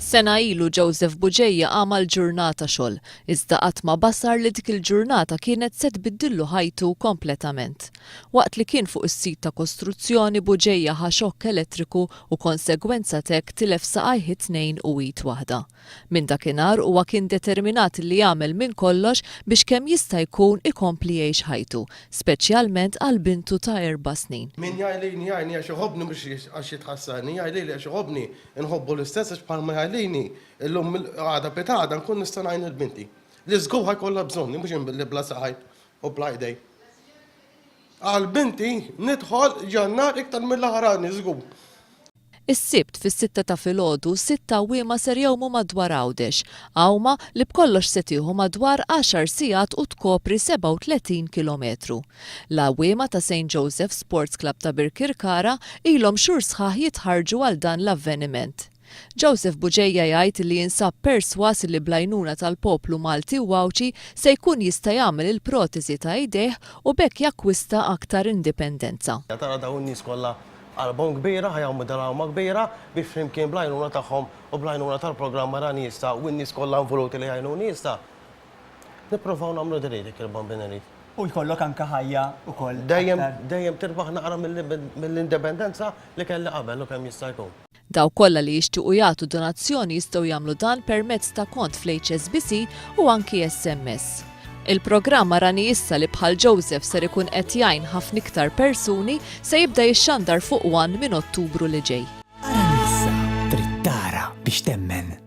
Sena ilu Joseph Bugeja għamal ġurnata xogħol, iżda qatt ma basar li dik il-ġurnata kienet se tbiddillu ħajtu kompletament. Waqt li kien fuq is-sit ta' kostruzzjoni Bugeja ħa xokk elettriku u konsegwenza tek tilef saqajh it-tnejn u id waħda. Minn dakinhar huwa kien determinat li jagħmel minn kollox biex kemm jista' jkun ikompli jgħix ħajtu, speċjalment għal bintu ta' 4 snin. Min jgħidlini jgħidni għax iħobbni biex għax jitħassani, jgħidlili għax iħobbni nħobbu l-istess għax bħalma jgħidlini l-lum għada petada nkun nista' ngħin il-binti. Li żgur ħajkollha bżonni mhux inbilli bla saqajh u bla jdej. Għal-binti nidħol ġannar iktar mill-ħarani żgur. Is-sibt fis-sitta ta' filgħodu 6 ghawwiema ser jgħumu madwar Ghawdex, ghawma li b'kollox se tieħu madwar 10 sigħat u tkopri 37 kilometru. L-ghawwiema ta' St. Joseph Sports Club ta' Birkirkara ilhom xhur sħaħ jitħarġu għal dan l-avveniment. Joseph Bugeja jgħid li jinsab perswas li bl-għajnuna tal-poplu Malti u Għawċi se jkun jista' jagħmel il-protezi ta' idejh u bekk jakkwista aktar indipendenza. Tara dawn nies kollha album kbira, ħajgħu dal-għawma kbira biex flimkien bl-għajnuna tagħhom u bl-għajnuna tal-programm Arani Issa u n-nies kollha involuti li jgħinuni issa. Nippruvaw nagħmlu dik il-bambineri. U jkollok anke ħajja wkoll. Dejjem tirbaħ naqra mill-indipendenza li kelli qabel u kemm jista' jkun. Daw kollha li jixtiequ jagħtu donazzjoni jistgħu jagħmlu dan permezz ta' kont fl-HSBC u anki SMS. Il-programm Arani Issa li bħal Joseph ser ikun qed jgħin ħafna iktar persuni se jibda jixxandar fuq 1 minn Ottubru li ġej. Arani Issa trid tara biex temmen.